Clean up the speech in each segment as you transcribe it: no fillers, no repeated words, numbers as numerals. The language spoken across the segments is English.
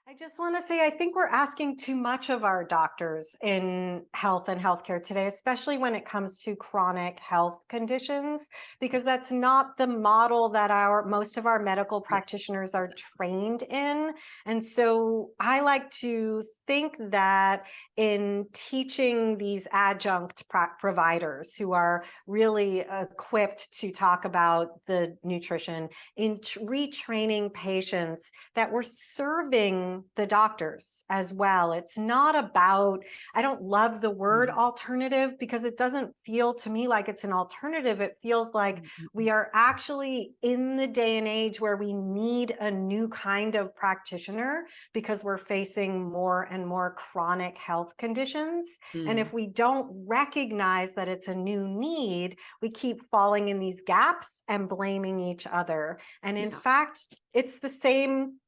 I just want to say, I think we're asking too much of our doctors in health and healthcare today, especially when it comes to chronic health conditions, because that's not the model that most of our medical Yes. practitioners are trained in. And so I like to think that in teaching these adjunct providers who are really equipped to talk about the nutrition, in retraining patients, that we're serving the doctors as well. It's not about, I don't love the word Mhm. alternative because it doesn't feel to me like it's an alternative. It feels like we Mhm. are actually in the day and age where we need a new kind of practitioner because we're facing more and more chronic health conditions. And if Mm. we don't recognize that it's a new need, we keep falling in these gaps and blaming each other. And in Yeah. fact, it's the same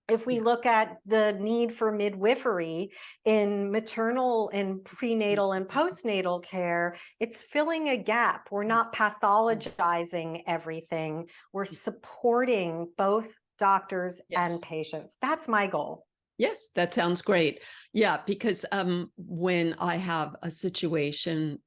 if we Yeah. look at the need for midwifery in maternal and prenatal and postnatal care. It's filling a gap. We're not Mhm. pathologizing everything. We're supporting both doctors and Yes. patients. That's my goal. Yes, that sounds great. Yeah, because when I have a situation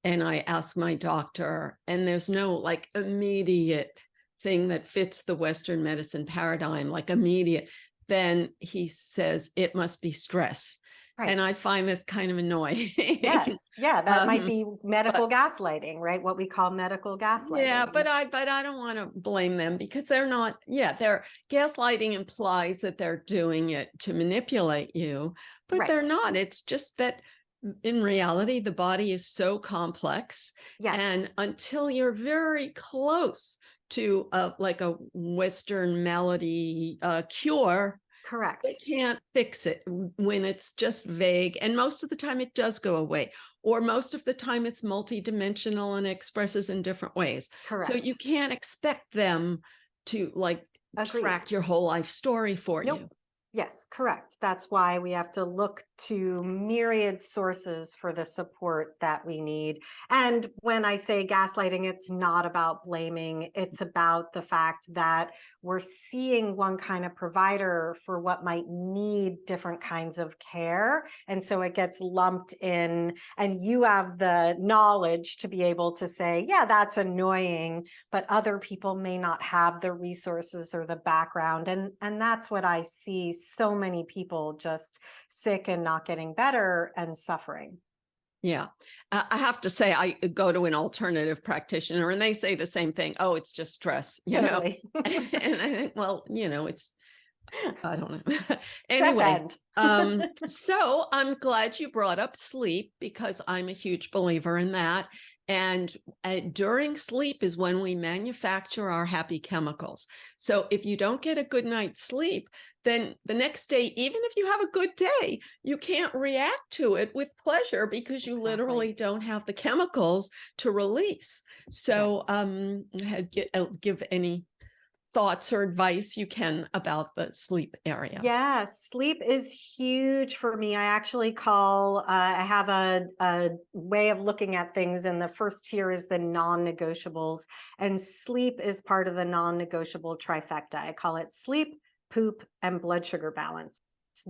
and I ask my doctor, and there's no like immediate thing that fits the Western medicine paradigm, like immediate, then he says it must be stress. And I Right. find this kind of annoying. Yes. Yeah, that might um, be medical but gaslighting, right? What we call medical yeah, gaslighting. but I don't want to blame them because they're not, yeah, they're gaslighting implies that they're doing it to manipulate you, but they're Right. not. It's just that in reality, the body is so complex. Yes. And until you're very close to like a Western melody cure, they Correct. can't fix it when it's just vague. And most of the time it does go away, or most of the time it's multidimensional and expresses in different ways. So you Correct. can't expect them to like Agreed. track your whole life story for you. Nope. Yes, correct. That's why we have to look to myriad sources for the support that we need. And when I say gaslighting, it's not about blaming, it's about the fact that we're seeing one kind of provider for what might need different kinds of care. And so it gets lumped in, and you have the knowledge to be able to say, yeah, that's annoying, but other people may not have the resources or the background. And that's what I see, so many people just sick and not getting better and suffering. Yeah. I have to say, I go to an alternative practitioner and they say the same thing. Oh, it's just stress, you know? Totally. And I think, well, it's I don't know. Stress Anyway, end. so I'm glad you brought up sleep because I'm a huge believer in that. And during sleep is when we manufacture our happy chemicals. So if you don't get a good night's sleep, then the next day, even if you have a good day, you can't react to it with pleasure because you Exactly. literally don't have the chemicals to release. So Yes. give any thoughts or advice you can about the sleep area. Yeah, sleep is huge for me. I actually I have a way of looking at things, and the first tier is the non negotiables, and sleep is part of the non negotiable trifecta. I call it sleep, poop, and blood sugar balance.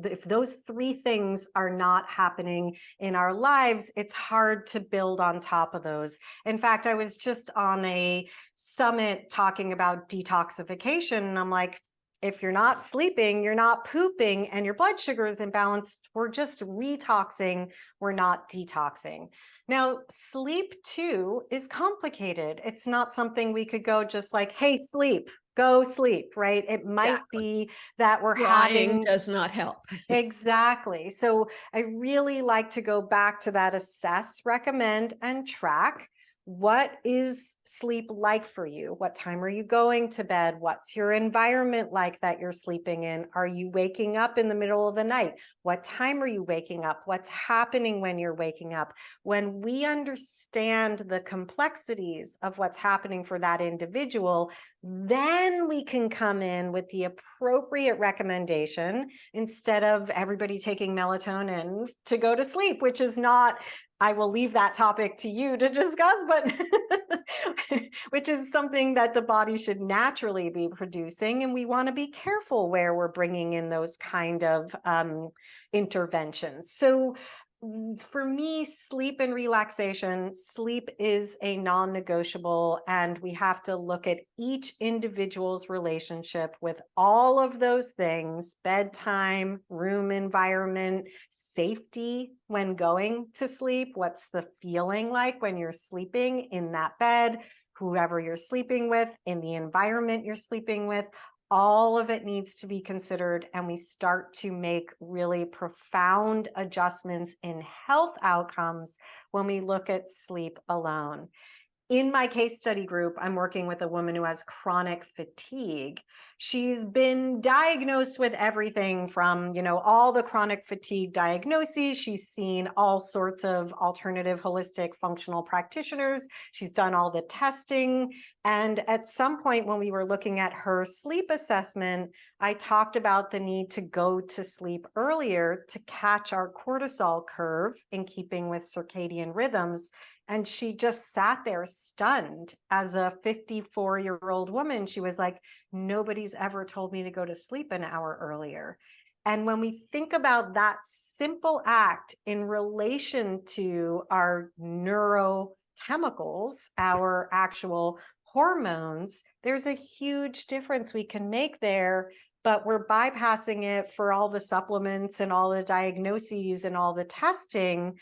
If those three things are not happening in our lives, it's hard to build on top of those. In fact, I was just on a summit talking about detoxification, and I'm like, if you're not sleeping, you're not pooping, and your blood sugar is imbalanced, we're just retoxing, we're not detoxing. Now, sleep too is complicated. It's not something we could go just like, hey, sleep, go sleep, right? It might Exactly. be that we're Crying having. does not help. Exactly. So I really like to go back to that assess, recommend, and track. What is sleep like for you? What time are you going to bed? What's your environment like that you're sleeping in? Are you waking up in the middle of the night? What time are you waking up? What's happening when you're waking up? When we understand the complexities of what's happening for that individual, then we can come in with the appropriate recommendation instead of everybody taking melatonin to go to sleep, which is not, I will leave that topic to you to discuss, but which is something that the body should naturally be producing. And we want to be careful where we're bringing in those kind of interventions. So for me, sleep and relaxation, sleep is a non-negotiable, and we have to look at each individual's relationship with all of those things: bedtime, room environment, safety when going to sleep. What's the feeling like when you're sleeping in that bed, whoever you're sleeping with, in the environment you're sleeping with? All of it needs to be considered, and we start to make really profound adjustments in health outcomes when we look at sleep alone. In my case study group, I'm working with a woman who has chronic fatigue. She's been diagnosed with everything from, all the chronic fatigue diagnoses. She's seen all sorts of alternative holistic functional practitioners. She's done all the testing. And at some point when we were looking at her sleep assessment, I talked about the need to go to sleep earlier to catch our cortisol curve in keeping with circadian rhythms. And she just sat there stunned. As a 54-year-old woman, she was like, nobody's ever told me to go to sleep an hour earlier. And when we think about that simple act in relation to our neurochemicals, our actual hormones, there's a huge difference we can make there. But we're bypassing it for all the supplements and all the diagnoses and all the testing,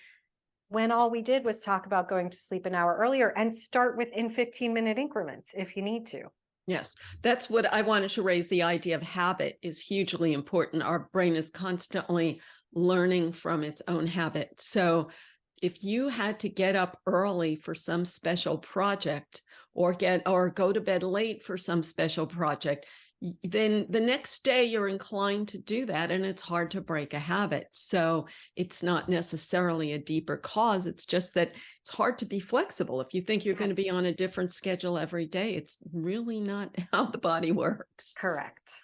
when all we did was talk about going to sleep an hour earlier, and start within 15-minute increments if you need to. Yes, that's what I wanted to raise. The idea of habit is hugely important. Our brain is constantly learning from its own habit. So if you had to get up early for some special project, or go to bed late for some special project, then the next day you're inclined to do that, and it's hard to break a habit. So it's not necessarily a deeper cause. It's just that it's hard to be flexible. If you think you're going to be on a different schedule every day, it's really not how the body works. Correct.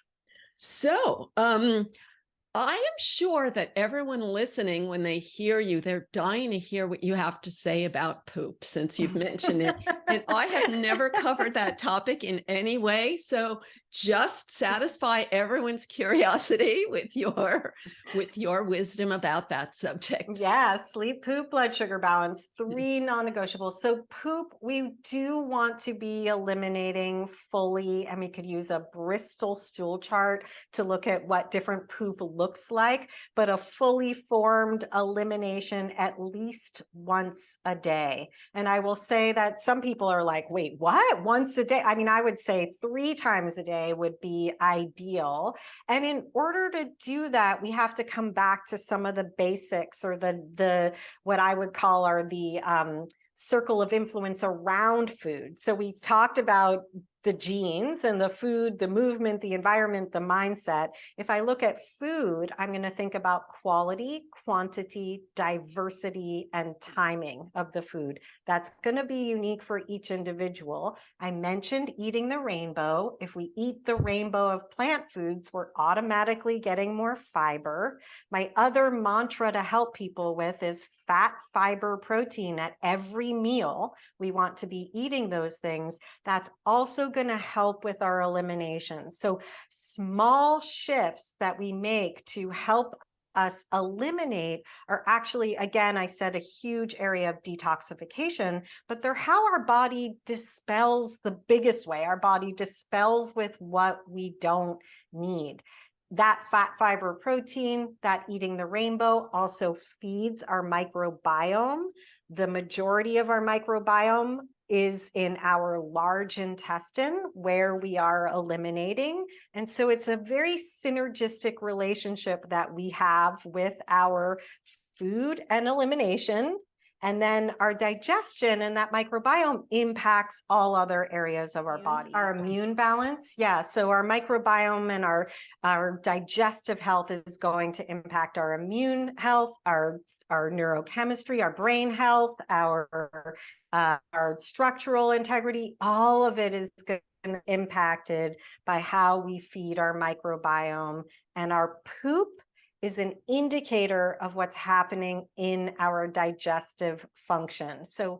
So, I am sure that everyone listening, when they hear you, they're dying to hear what you have to say about poop, since you've mentioned it. And I have never covered that topic in any way. So just satisfy everyone's curiosity with your wisdom about that subject. Yeah, sleep, poop, blood sugar balance, 3 non-negotiables. So poop, we do want to be eliminating fully, and we could use a Bristol stool chart to look at what different poop looks like, but a fully formed elimination at least once a day. And I will say that some people are like, wait, what? Once a day? I mean, I would say 3 times a day would be ideal. And in order to do that, we have to come back to some of the basics, or the what I would call are the circle of influence around food. So we talked about the genes and the food, the movement, the environment, the mindset. If I look at food, I'm going to think about quality, quantity, diversity, and timing of the food. That's going to be unique for each individual. I mentioned eating the rainbow. If we eat the rainbow of plant foods, we're automatically getting more fiber. My other mantra to help people with is fat, fiber, protein at every meal. We want to be eating those things. That's also going to help with our elimination. So small shifts that we make to help us eliminate are actually, again, I said, a huge area of detoxification, but they're how our body dispels the biggest way. Our body dispels with what we don't need. That fat, fiber, protein, that eating the rainbow also feeds our microbiome. The majority of our microbiome is in our large intestine, where we are eliminating. And so it's a very synergistic relationship that we have with our food and elimination. And then our digestion and that microbiome impacts all other areas of our body. Our immune balance, yeah. So our microbiome and our digestive health is going to impact our immune health, our neurochemistry, our brain health, our structural integrity. All of it is going to be impacted by how we feed our microbiome. And our poop is an indicator of what's happening in our digestive function. So